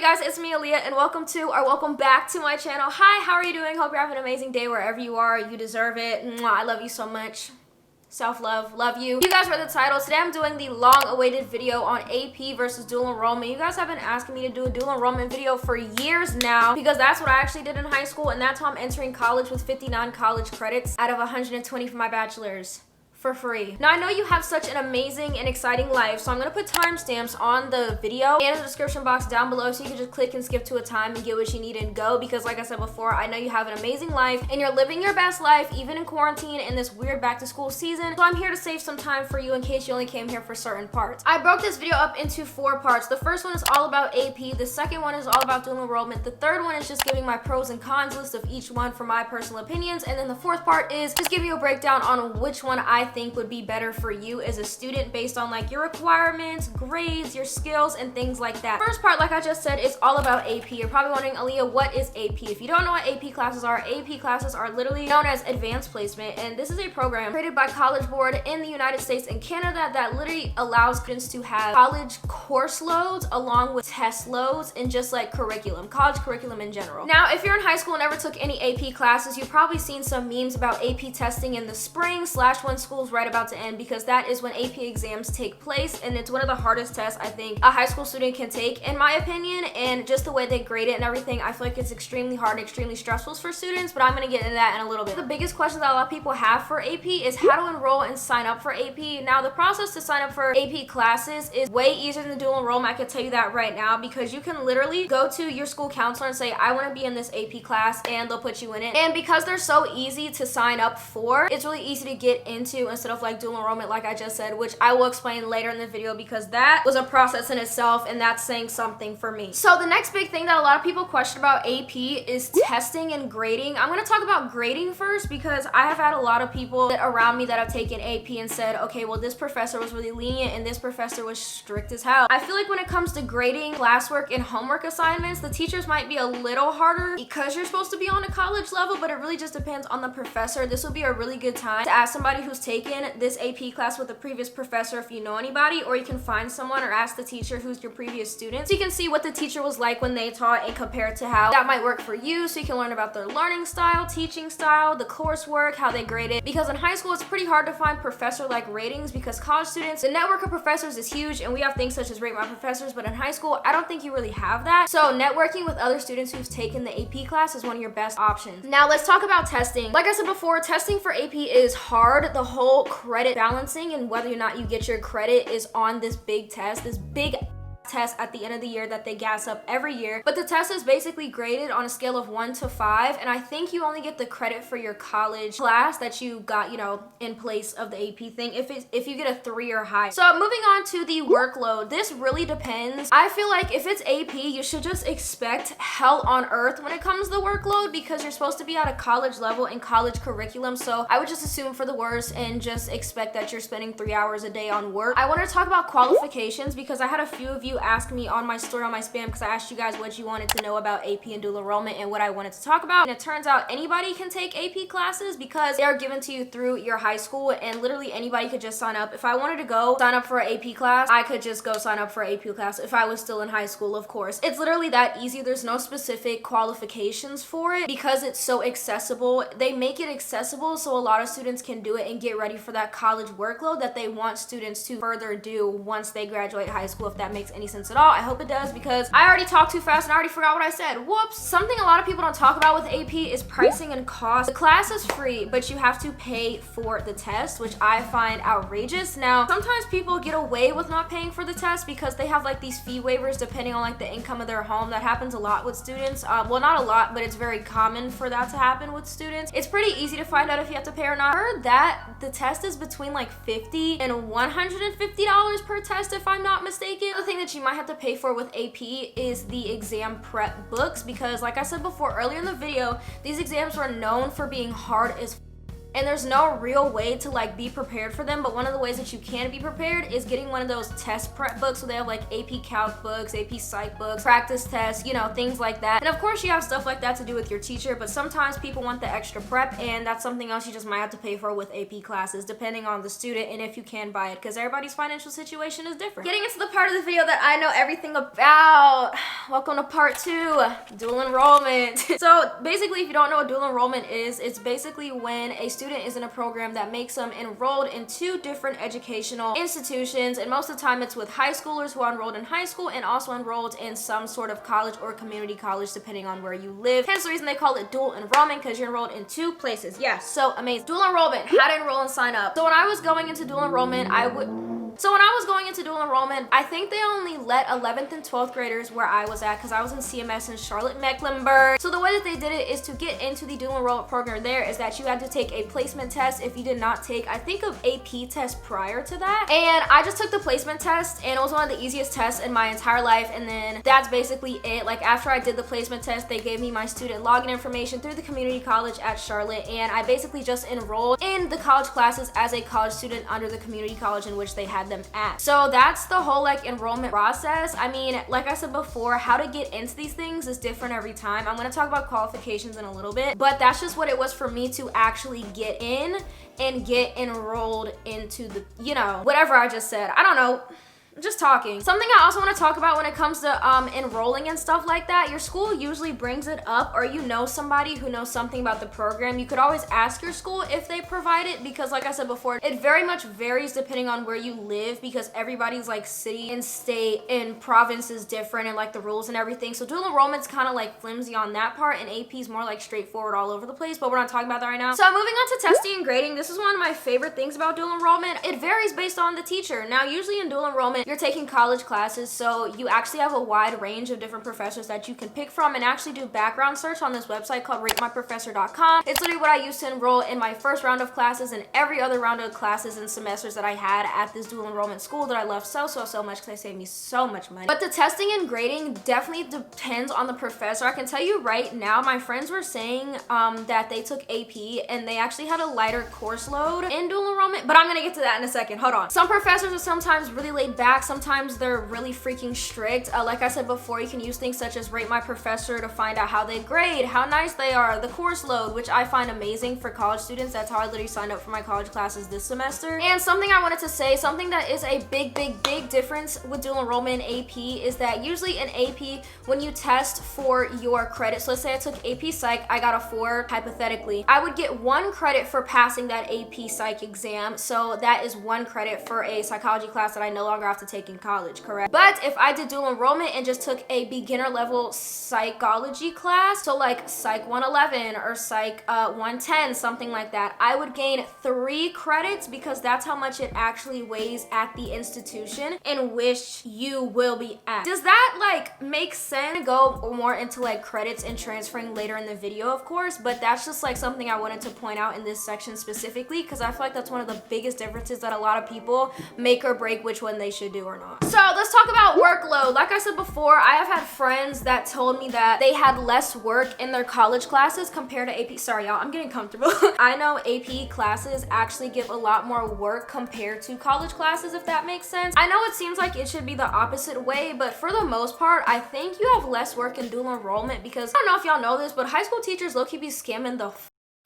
guys, it's me, Aliyah, and welcome back to my channel. Hi, how are you doing? Hope you're having an amazing day wherever you are. You deserve it. Mwah, I love you so much. Self-love, love you. You guys read the title. Today I'm doing the long-awaited video on AP versus dual enrollment. You guys have been asking me to do a dual enrollment video for years now because that's what I actually did in high school, and that's how I'm entering college with 59 college credits out of 120 for my bachelor's. For free. Now, I know you have such an amazing and exciting life, so I'm gonna put timestamps on the video and in the description box down below so you can just click and skip to a time and get what you need and go, because like I said before, I know you have an amazing life and you're living your best life even in quarantine in this weird back to school season. So I'm here to save some time for you in case you only came here for certain parts. I broke this video up into 4 parts. The first one is all about AP, the second one is all about dual enrollment, the third one is just giving my pros and cons list of each one for my personal opinions, and then the fourth part is just giving you a breakdown on which one I think would be better for you as a student based on like your requirements, grades, your skills, and things like that. First part, like I just said, is all about AP. You're probably wondering, Aliyah, what is AP? If you don't know what AP classes are literally known as advanced placement, and this is a program created by College Board in the United States and Canada that literally allows students to have college course loads along with test loads and just like curriculum, college curriculum in general. Now, if you're in high school and never took any AP classes, you've probably seen some memes about AP testing in the spring / when school's right about to end, because that is when AP exams take place, and it's one of the hardest tests I think a high school student can take, in my opinion, and just the way they grade it and everything, I feel like it's extremely hard and extremely stressful for students, but I'm gonna get into that in a little bit. The biggest question that a lot of people have for AP is how to enroll and sign up for AP. Now, the process to sign up for AP classes is way easier than dual enrollment, I can tell you that right now, because you can literally go to your school counselor and say, I want to be in this AP class, and they'll put you in it. And because they're so easy to sign up for, it's really easy to get into instead of like dual enrollment, like I just said, which I will explain later in the video because that was a process in itself, and that's saying something for me. So the next big thing that a lot of people question about AP is testing and grading. I'm going to talk about grading first because I have had a lot of people around me that have taken AP and said, okay, well, this professor was really lenient and this professor was strict as hell. I feel like when it comes to grading classwork and homework assignments, the teachers might be a little harder because you're supposed to be on a college level, but it really just depends on the professor. This will be a really good time to ask somebody who's taken this AP class with a previous professor if you know anybody, or you can find someone or ask the teacher who's your previous student so you can see what the teacher was like when they taught and compare it to how that might work for you, so you can learn about their learning style, teaching style, the coursework, how they grade it, because in high school it's pretty hard to find professor-like ratings because college students, the network of professors is huge, and we have things such as Rate My Professors, but in high school I don't think you really have that. So networking with other students who've taken the AP class is one of your best options. Now let's talk about testing. Like I said before, testing for AP is hard. The whole credit balancing and whether or not you get your credit is on this big test, this big test at the end of the year that they gas up every year. But the test is basically graded on a scale of 1 to 5, and I think you only get the credit for your college class that you got, you know, in place of the AP thing if you get a 3 or higher. So moving on to the workload, this really depends. I feel like if it's AP, you should just expect hell on earth when it comes to the workload because you're supposed to be at a college level in college curriculum. So I would just assume for the worst and just expect that you're spending 3 hours a day on work. I want to talk about qualifications because I had a few of you ask me on my story on my spam because I asked you guys what you wanted to know about AP and dual enrollment and what I wanted to talk about, and it turns out anybody can take AP classes because they are given to you through your high school, and literally anybody could just sign up. If I wanted to go sign up for an AP class, I could just go sign up for an AP class if I was still in high school, of course. It's literally that easy. There's no specific qualifications for it because it's so accessible. They make it accessible so a lot of students can do it and get ready for that college workload that they want students to further do once they graduate high school, if that makes any sense at all. I hope it does because I already talked too fast and I already forgot what I said. Whoops. Something a lot of people don't talk about with AP is pricing and cost. The class is free, but you have to pay for the test, which I find outrageous. Now, sometimes people get away with not paying for the test because they have like these fee waivers depending on like the income of their home. That happens a lot with students. Well, not a lot, but it's very common for that to happen with students. It's pretty easy to find out if you have to pay or not. I heard that the test is between like $50 and $150 per test, if I'm not mistaken. The thing that you might have to pay for with AP is the exam prep books because like I said before earlier in the video, these exams are known for being hard as and there's no real way to like be prepared for them. But one of the ways that you can be prepared is getting one of those test prep books. So they have like AP Calc books, AP Psych books, practice tests, you know, things like that. And of course you have stuff like that to do with your teacher, but sometimes people want the extra prep, and that's something else you just might have to pay for with AP classes, depending on the student and if you can buy it, because everybody's financial situation is different. Getting into the part of the video that I know everything about. Welcome to part 2, dual enrollment. So basically, if you don't know what dual enrollment is, it's basically when a student is in a program that makes them enrolled in 2 different educational institutions, and most of the time it's with high schoolers who are enrolled in high school and also enrolled in some sort of college or community college depending on where you live. Hence the reason they call it dual enrollment, because you're enrolled in 2 places. Yeah, so amazing. Dual enrollment, how to enroll and sign up. So when I was going into dual enrollment, I think they only let 11th and 12th graders where I was at, because I was in CMS in Charlotte, Mecklenburg. So the way that they did it is to get into the dual enrollment program there is that you had to take a placement test if you did not take, I think, an AP test prior to that. And I just took the placement test, and it was one of the easiest tests in my entire life. And then that's basically it. Like, after I did the placement test, they gave me my student login information through the community college at Charlotte, and I basically just enrolled in the college classes as a college student under the community college in which they had them at. So that's the whole like enrollment process. I mean, like I said before, how to get into these things is different every time. I'm going to talk about qualifications in a little bit, but that's just what it was for me to actually get in and get enrolled into the, you know, whatever I just said. I don't know. Just talking. Something I also want to talk about when it comes to enrolling and stuff like that, your school usually brings it up, or you know somebody who knows something about the program. You could always ask your school if they provide it, because like I said before, it very much varies depending on where you live, because everybody's like city and state and province is different, and like the rules and everything. So dual enrollment's kind of like flimsy on that part, and AP's more like straightforward all over the place, but we're not talking about that right now. So moving on to testing and grading, this is one of my favorite things about dual enrollment. It varies based on the teacher. Now usually in dual enrollment, you're taking college classes, so you actually have a wide range of different professors that you can pick from, and actually do background search on this website called ratemyprofessor.com. It's literally what I used to enroll in my first round of classes and every other round of classes and semesters that I had at this dual enrollment school that I loved so much, because they saved me so much money. But the testing and grading definitely depends on the professor. I can tell you right now, my friends were saying that they took AP and they actually had a lighter course load in dual enrollment, but I'm gonna get to that in a second. Hold on. Some professors are sometimes really laid back, sometimes they're really freaking strict. Like I said before, you can use things such as Rate My Professor to find out how they grade, how nice they are, the course load, which I find amazing for college students. That's how I literally signed up for my college classes this semester. And something I wanted to say, something that is a big difference with dual enrollment in AP is that usually in AP, when you test for your credits, so let's say I took AP Psych, I got a 4 hypothetically, I would get 1 credit for passing that AP Psych exam. So that is 1 credit for a psychology class that I no longer have to take in college, correct? But if I did dual enrollment and just took a beginner level psychology class, so like Psych 111 or Psych 110, something like that, I would gain 3 credits, because that's how much it actually weighs at the institution in which you will be at. Does that like make sense? Go more into like credits and transferring later in the video, of course, but that's just like something I wanted to point out in this section specifically, because I feel like that's one of the biggest differences that a lot of people make or break which one they should do or not. So let's talk about workload. Like I said before, I have had friends that told me that they had less work in their college classes compared to AP. Sorry y'all, I'm getting comfortable. I know AP classes actually give a lot more work compared to college classes, if that makes sense. I know it seems like it should be the opposite way, but for the most part, I think you have less work in dual enrollment, because I don't know if y'all know this, but high school teachers low-key be scamming the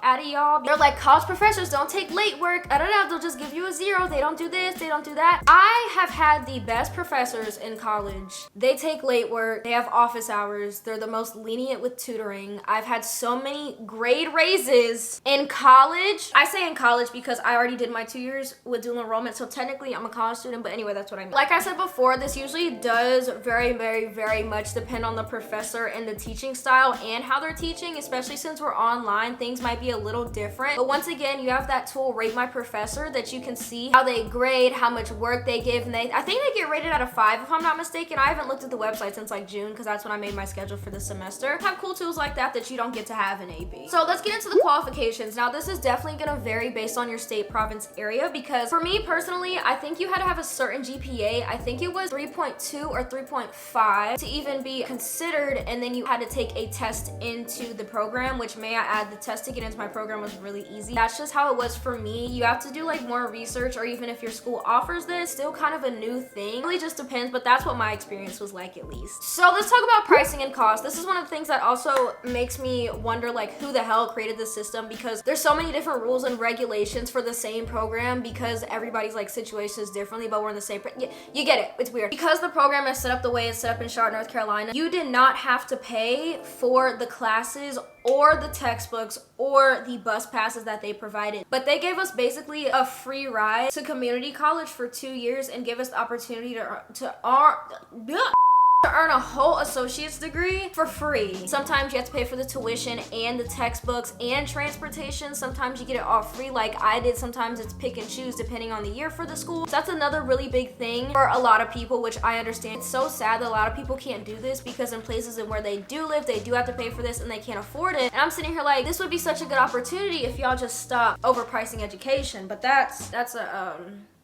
out of y'all. They're like, college professors don't take late work. They'll just give you a 0. They don't do this, they don't do that. I have had the best professors in college. They take late work, they have office hours, they're the most lenient with tutoring. I've had so many grade raises in college. I say in college because I already did my 2 years with dual enrollment, so technically I'm a college student, but anyway, that's what I mean. Like I said before, this usually does very much depend on the professor and the teaching style and how they're teaching, especially since we're online, things might be a little different. But once again, you have that tool, Rate My Professor, that you can see how they grade, how much work they give, and I think they get rated out of 5 if I'm not mistaken. I haven't looked at the website since like June, because that's when I made my schedule for the semester. Have cool tools like that that you don't get to have in AP. So let's get into the qualifications. Now this is definitely going to vary based on your state, province, area, because for me personally, I think you had to have a certain GPA. I think it was 3.2 or 3.5 to even be considered, and then you had to take a test into the program, which may I add, the test to get into my program was really easy. That's just how it was for me. You have to do like more research, or even if your school offers this, still kind of a new thing. It really just depends, but that's what my experience was like, at least. So let's talk about pricing and cost. This is one of the things that also makes me wonder like who the hell created this system, because there's so many different rules and regulations for the same program because everybody's like situation is differently, but we're in the same you get it. It's weird. Because the program is set up the way it's set up in Charlotte, North Carolina, you did not have to pay for the classes or the textbooks or the bus passes that they provided, but they gave us basically a free ride to community college for 2 years and give us the opportunity to earn a whole associate's degree for free. Sometimes you have to pay for the tuition and the textbooks and transportation. Sometimes you get it all free like I did. Sometimes it's pick and choose depending on the year for the school. So that's another really big thing for a lot of people, which I understand. It's so sad that a lot of people can't do this because in places where they do live, they do have to pay for this and they can't afford it. And I'm sitting here like, this would be such a good opportunity if y'all just stop overpricing education. But that's a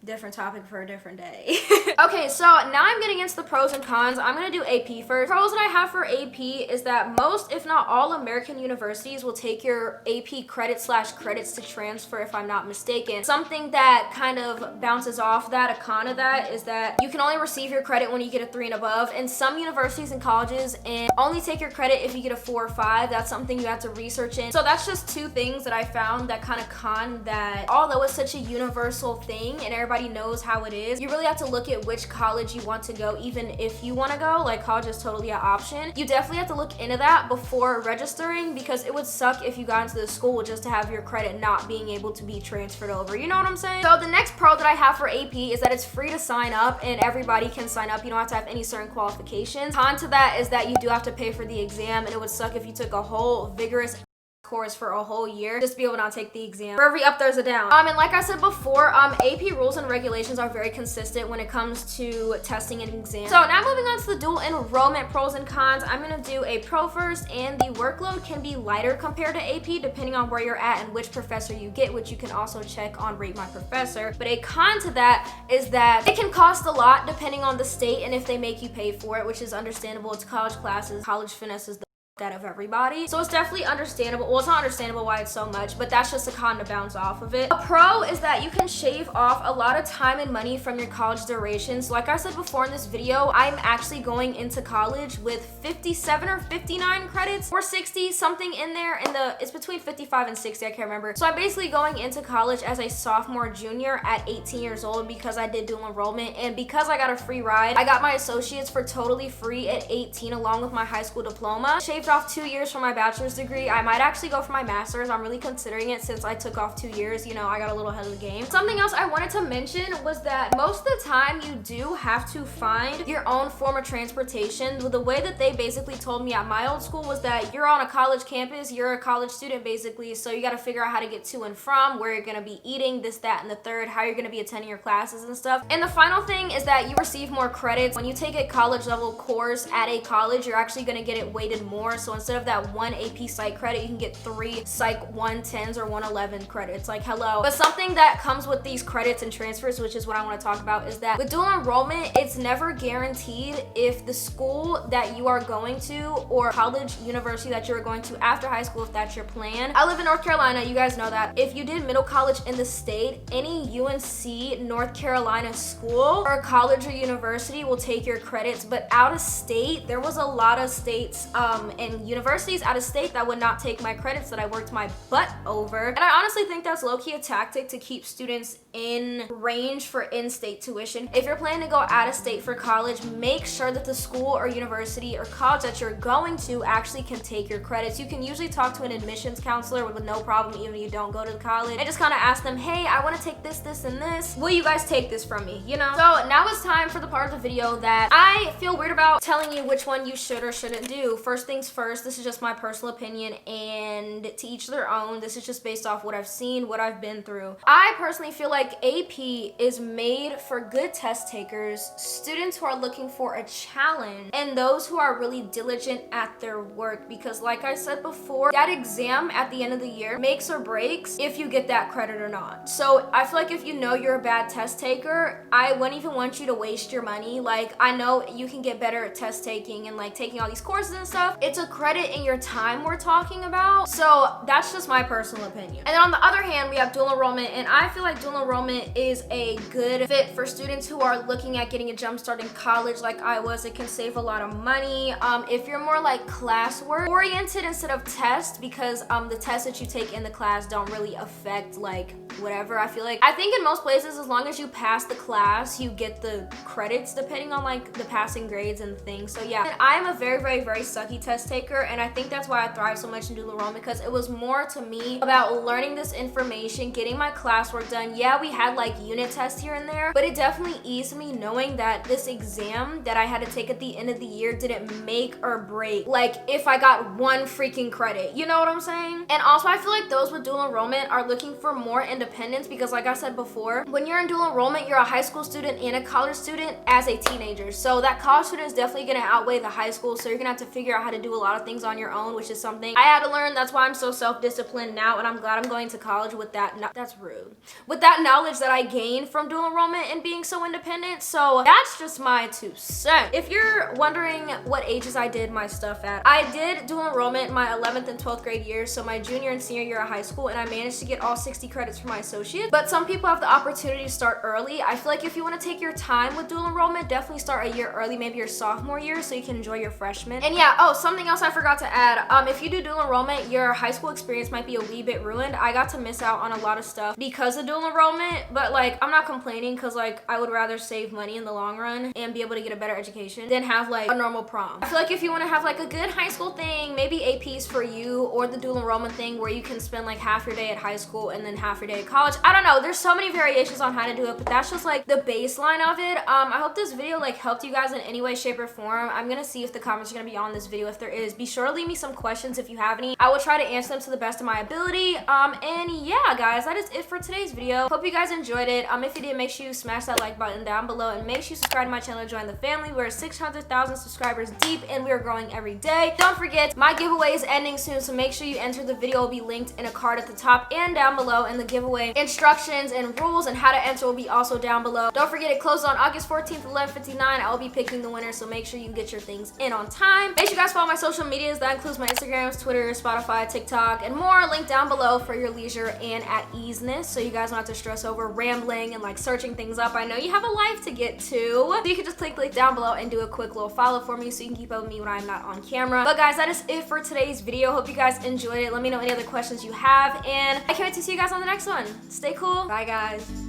different topic for a different day. Okay, so now I'm getting into the pros and cons. I'm gonna do AP first. Pros that I have for AP is that most, if not all, American universities will take your AP credits to transfer, if I'm not mistaken. Something that kind of bounces off that, a con of that, is that you can only receive your credit when you get a 3 and above, and some universities and colleges and only take your credit if you get a 4 or 5. That's something you have to research in. So that's just 2 things that I found that kind of con that, although it's such a universal thing and everybody knows how it is, you really have to look at which college you want to go. Even if you want to go, like, college is totally an option, you definitely have to look into that before registering, because it would suck if you got into the school just to have your credit not being able to be transferred over. You know what I'm saying? So the next pro that I have for AP is that it's free to sign up and everybody can sign up. You don't have to have any certain qualifications. Con to that is that you do have to pay for the exam, and it would suck if you took a whole vigorous course for a whole year just to be able to not take the exam. For every up, there's a down. And like I said before, AP rules and regulations are very consistent when it comes to testing and exams. So now moving on to the dual enrollment pros and cons, I'm gonna do a pro first, and the workload can be lighter compared to AP depending on where you're at and which professor you get, which you can also check on Rate My Professor. But a con to that is that it can cost a lot depending on the state and if they make you pay for it, which is understandable. It's college classes, college finesses that of everybody, so it's definitely understandable. Well, it's not understandable why it's so much, but that's just a con to bounce off of it. A pro is that you can shave off a lot of time and money from your college duration. So like I said before in this video, I'm actually going into college with 57 or 59 credits or 60, something in there, it's between 55 and 60, I can't remember. So I'm basically going into college as a sophomore junior at 18 years old because I did dual enrollment, and because I got a free ride, I got my associates for totally free at 18 along with my high school diploma. Shaved off 2 years for my bachelor's degree. I might actually go for my master's. I'm really considering it since I took off 2 years. You know, I got a little ahead of the game. Something else I wanted to mention was that most of the time you do have to find your own form of transportation. The way that they basically told me at my old school was that you're on a college campus, you're a college student basically, so you got to figure out how to get to and from, where you're going to be eating, this, that, and the third, how you're going to be attending your classes and stuff. And the final thing is that you receive more credits. When you take a college level course at a college, you're actually going to get it weighted more. So instead of that 1 AP Psych credit, you can get 3 Psych 110s or 111 credits. Like, hello. But something that comes with these credits and transfers, which is what I want to talk about, is that with dual enrollment, it's never guaranteed if the school that you are going to, or college, university that you're going to after high school, if that's your plan. I live in North Carolina, you guys know that. If you did middle college in the state, any UNC North Carolina school or college or university will take your credits. But out of state, there was a lot of states and universities out of state that would not take my credits that I worked my butt over. And I honestly think that's low-key a tactic to keep students in range for in-state tuition. If you're planning to go out of state for college, make sure that the school or university or college that you're going to actually can take your credits. You can usually talk to an admissions counselor with no problem, even if you don't go to college, and just kind of ask them, hey, I want to take this, this, and this. Will you guys take this from me? You know? So now it's time for the part of the video that I feel weird about telling you which one you should or shouldn't do. First things first, this is just my personal opinion, and to each their own. This is just based off what I've seen, what I've been through. I personally feel like like AP is made for good test takers, students who are looking for a challenge, and those who are really diligent at their work, because like I said before, that exam at the end of the year makes or breaks if you get that credit or not. So I feel like if you know you're a bad test taker, I wouldn't even want you to waste your money. Like, I know you can get better at test taking and like taking all these courses and stuff. It's a credit in your time we're talking about. So that's just my personal opinion. And then on the other hand, we have dual enrollment, and I feel like dual enrollment is a good fit for students who are looking at getting a jump start in college like I was. It can save a lot of money. If you're more like classwork oriented instead of test, because the tests that you take in the class don't really affect like whatever. I think in most places, as long as you pass the class, you get the credits depending on like the passing grades and things. So yeah, and I'm a very, very, very sucky test taker, and I think that's why I thrive so much in dual enrollment, because it was more to me about learning this information, getting my classwork done. Yeah, we had like unit tests here and there, but it definitely eased me knowing that this exam that I had to take at the end of the year didn't make or break like if I got one freaking credit. You know what I'm saying? And also I feel like those with dual enrollment are looking for more independence, because like I said before, when you're in dual enrollment, you're a high school student and a college student as a teenager. So that college student is definitely gonna outweigh the high school. So you're gonna have to figure out how to do a lot of things on your own, which is something I had to learn. That's why I'm so self-disciplined now, and I'm glad I'm going to college with that. That's rude. With that knowledge that I gained from dual enrollment and being so independent. So that's just my 2 cents. If you're wondering what ages I did my stuff at, I did dual enrollment my 11th and 12th grade years, so my junior and senior year of high school, and I managed to get all 60 credits for my associate. But some people have the opportunity to start early. I feel like if you want to take your time with dual enrollment, definitely start a year early, maybe your sophomore year, so you can enjoy your freshman. And yeah, oh, something else I forgot to add. If you do dual enrollment, your high school experience might be a wee bit ruined. I got to miss out on a lot of stuff because of dual enrollment, but like I'm not complaining, because like I would rather save money in the long run and be able to get a better education than have like a normal prom. I feel like if you want to have like a good high school thing, maybe AP's for you, or the dual enrollment thing where you can spend like half your day at high school and then half your day at college. I don't know, there's so many variations on how to do it, but that's just like the baseline of it. I hope this video like helped you guys in any way, shape, or form. I'm gonna see if the comments are gonna be on this video. If there is, be sure to leave me some questions if you have any. I will try to answer them to the best of my ability. And yeah guys, that is it for today's video. Hope you guys enjoyed it. If you did, make sure you smash that like button down below, and make sure you subscribe to my channel to join the family. We're 600,000 subscribers deep, and we are growing every day. Don't forget, my giveaway is ending soon, so make sure you enter. The video will be linked in a card at the top and down below, and the giveaway instructions and rules and how to enter will be also down below. Don't forget, it closes on August 14th, 11:59. I will be picking the winner, so make sure you get your things in on time. Make sure you guys follow my social medias. That includes my Instagrams, Twitter, Spotify, TikTok, and more. Link down below for your leisure and at easeness, so you guys don't have to stress over rambling and like searching things up. I know you have a life to get to, so you can just click the link down below and do a quick little follow for me so you can keep up with me when I'm not on camera. But guys, that is it for today's video. Hope you guys enjoyed it. Let me know any other questions you have, and I can't wait to see you guys on the next one. Stay cool. Bye guys.